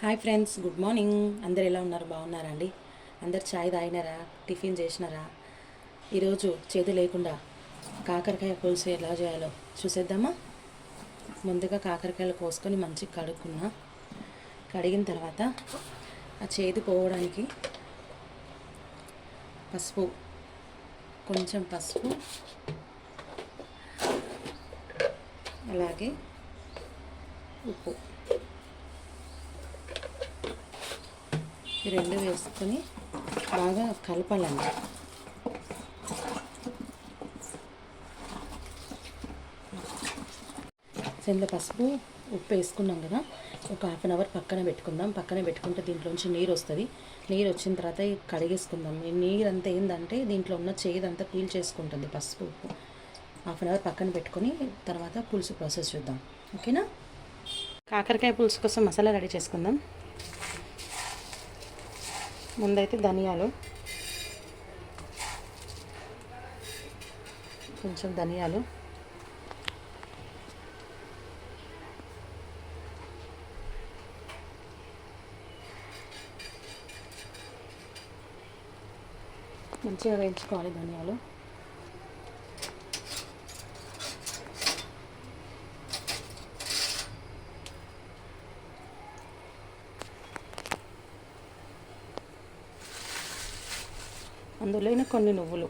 Hi friends, good morning. అందరు ఎలా ఉన్నారు? బాగున్నారా అండి? అందరు చాయ్ తాగినారా? టిఫిన్ చేసినారా? ఈరోజు చేదు లేకుండా కాకరకాయ పులుసు ఎలా చేయాలో చూసేద్దామా? ముందుగా కాకరకాయలు కోసుకొని మంచిగా కడుక్కున్నా. కడిగిన తర్వాత ఆ చేదు పోవడానికి పసుపు, కొంచెం పసుపు, అలాగే ఉప్పు ఈ రెండు వేసుకొని బాగా కలపాలండి. ఇందులో పసుపు ఉప్పు వేసుకున్నాం కదా, ఒక హాఫ్ అన్ అవర్ పక్కన పెట్టుకుందాం. పక్కన పెట్టుకుంటే దీంట్లోంచి నీరు వస్తుంది. నీరు వచ్చిన తర్వాత కడిగేసుకుందాం. ఈ నీరు అంతా ఏంటంటే దీంట్లో ఉన్న చేదంతా పీల్ చేసుకుంటుంది పసుపు ఉప్పు. హాఫ్ అన్ అవర్ పక్కన పెట్టుకొని తర్వాత పులుసు ప్రాసెస్ చూద్దాం. ఓకేనా? కాకరకాయ పులుసు కోసం మసాలా రెడీ చేసుకుందాం. ముందైతే ధనియాలు, కొంచెం ధనియాలు, మంచిగా వేయించుకోవాలి ధనియాలు. అందులోనే కొన్ని నువ్వులు,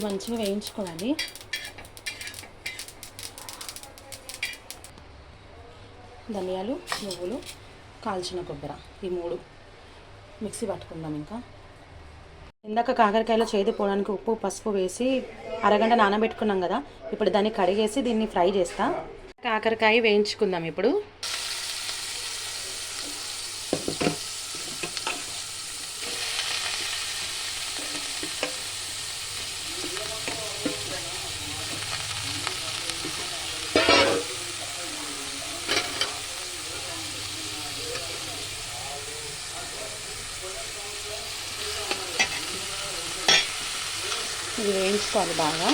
మంచిగా వేయించుకోవాలి. ధనియాలు, నువ్వులు, కాల్చిన కొబ్బరి, ఈ మూడు మిక్సీ పట్టుకుందాం. ఇంకా ఇందాక కాకరకాయలో చేదు పోవడానికి ఉప్పు పసుపు వేసి అరగంట నానబెట్టుకున్నాం కదా, ఇప్పుడు దాన్ని కడిగేసి దీన్ని ఫ్రై చేస్తా. కాకరకాయ వేయించుకుందాం ఇప్పుడు. ఇది వేయించుకోవాలి బాగా.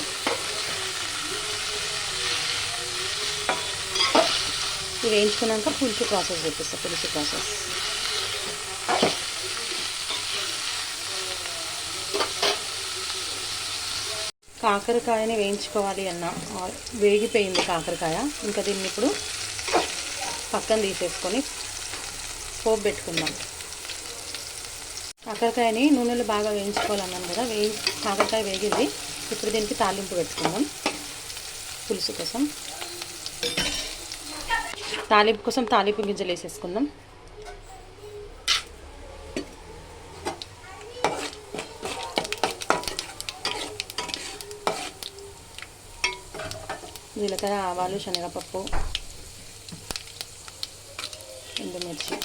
ఇది వేయించుకున్నాక పులుసు ప్రాసెస్ చూపిస్తా. పులుసు ప్రాసెస్ కాకరకాయని వేయించుకోవాలి అన్న, వేగిపోయింది కాకరకాయ. ఇంకా దీన్ని ఇప్పుడు పక్కన తీసేసుకొని పోపు పెట్టుకుందాం. కాకరకాయని నూనెలో బాగా వేయించుకోవాలన్నాను కదా, కాకరకాయ వేగింది. ఇప్పుడు దీనికి తాలింపు పెట్టుకుందాం. పులుసు కోసం తాలింపు గింజలు వేసేసుకుందాం. జీలకర్ర, ఆవాలు, శనగపప్పు, ఎండుమిర్చి,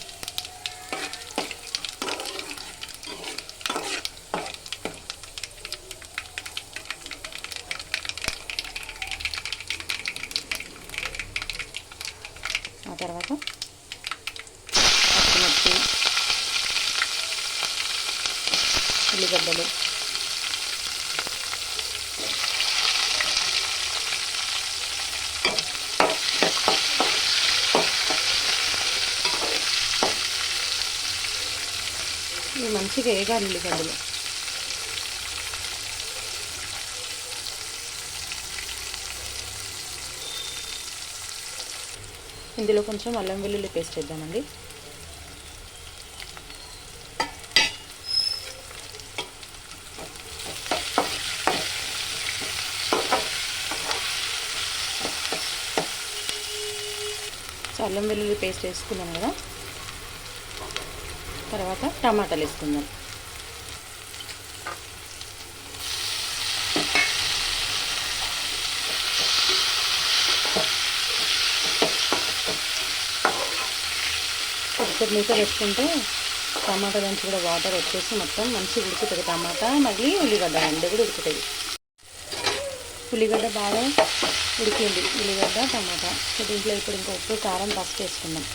ఆ తర్వాత పచ్చిమిర్చి, ఉల్లిగడ్డలు, ఇవి మంచిగా వేగాలి. ఉల్లిగడ్డలు ఇందులో కొంచెం అల్లం వెల్లుల్లి పేస్ట్ వేద్దామండి. అల్లం వెల్లుల్లి పేస్ట్ వేసుకున్నాం కదా, తర్వాత టమాటాలు వేసుకుందాం. కొద్దిసేపు మూత వేసుకుంటే టమాటా నుంచి కూడా వాటర్ వచ్చేసి మొత్తం మంచిగా ఉడుకుతుంది. టమాటా మళ్ళీ ఉల్లిగడ్డ రెండు కూడా ఉడుకుతాయి. ఉల్లిగడ్డ బాగా ఉడికింది, ఉల్లిగడ్డ టమాటా. దీంట్లో ఇప్పుడు ఇంకా ఉప్పు, కారం, పసుపు వేసుకుందాం.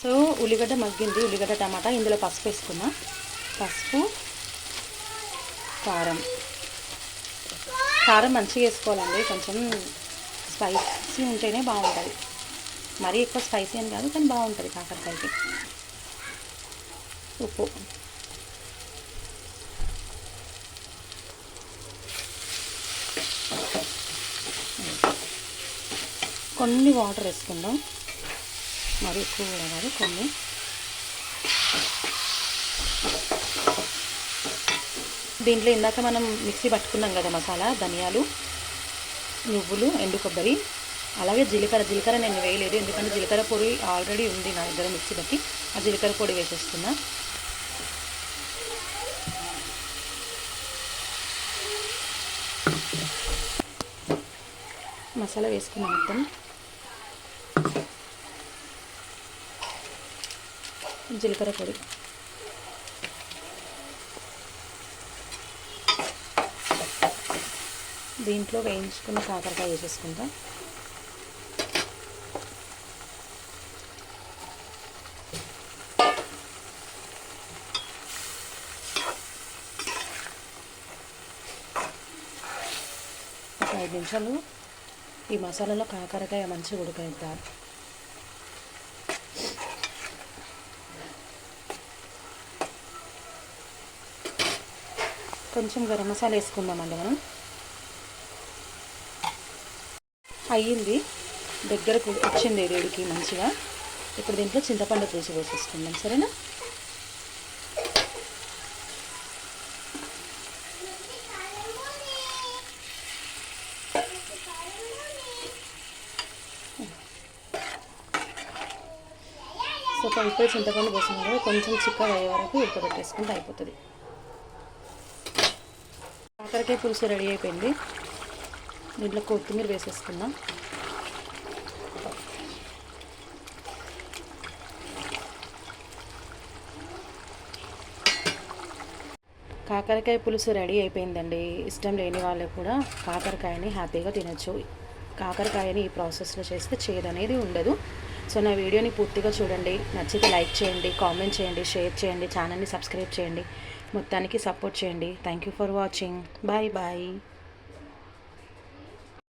సో ఉల్లిగడ్డ మగ్గింది, ఉల్లిగడ్డ టమాటా. ఇందులో పసుపు వేసుకున్నా, పసుపు, కారం. కారం మంచిగా వేసుకోవాలండి, కొంచెం స్పైసీ ఉంటేనే బాగుంటుంది. మరీ ఎక్కువ స్పైసీ అని కాదు, కానీ బాగుంటుంది కాకరకాయకి. ఉప్పు, కొన్ని వాటర్ వేసుకుందాం, మరి ఎక్కువ కూడా కాదు, కొన్ని. దీంట్లో ఇందాక మనం మిక్సీ పట్టుకున్నాం కదా మసాలా, ధనియాలు, నువ్వులు, ఎండు కొబ్బరి, అలాగే జీలకర్ర నేను వేయలేదు, ఎందుకంటే జీలకర్ర పొడి ఆల్రెడీ ఉంది నా దగ్గర మిక్సీ బట్టి. ఆ జీలకర్ర పొడి వేసేస్తున్నా. మసాలా వేసుకున్న మొత్తం. జీలకర్ర పొడి, దీంట్లో వేయించుకున్న కాకరకాయ వేసేసుకుంటా. ఒక 5 నిమిషాలు ఈ మసాలాలో కాకరకాయ మంచిగా ఉడకనిద్దాం. కొంచెం గరం మసాలా వేసుకుందామండి మనం. అయ్యింది, దగ్గరకు వచ్చింది వేడికి మంచిగా. ఇప్పుడు దీంట్లో చింతపండు పులుసు వేసేసుకుందాం, సరేనా? సో ఇప్పుడు చింతపండు పోసిన కూడా కొంచెం చిక్కగా అయ్యే వరకు ఉడకబెట్టేసుకుంటే అయిపోతుంది. కాకరకాయ పులుసు రెడీ అయిపోయింది. దీంట్లో కొత్తిమీర వేసేసుకుందాం. కాకరకాయ పులుసు రెడీ అయిపోయిందండి. ఇష్టం లేని వాళ్ళు కూడా కాకరకాయని హ్యాపీగా తినచ్చు. కాకరకాయని ఈ ప్రాసెస్లో చేస్తే చేదు అనేది ఉండదు. సో నా వీడియోని పూర్తిగా చూడండి, నచ్చితే లైక్ చేయండి, కామెంట్ చేయండి, షేర్ చేయండి, ఛానల్ని సబ్స్క్రైబ్ చేయండి, మొత్తానికి సపోర్ట్ చేయండి. Thank you for watching. Bye bye.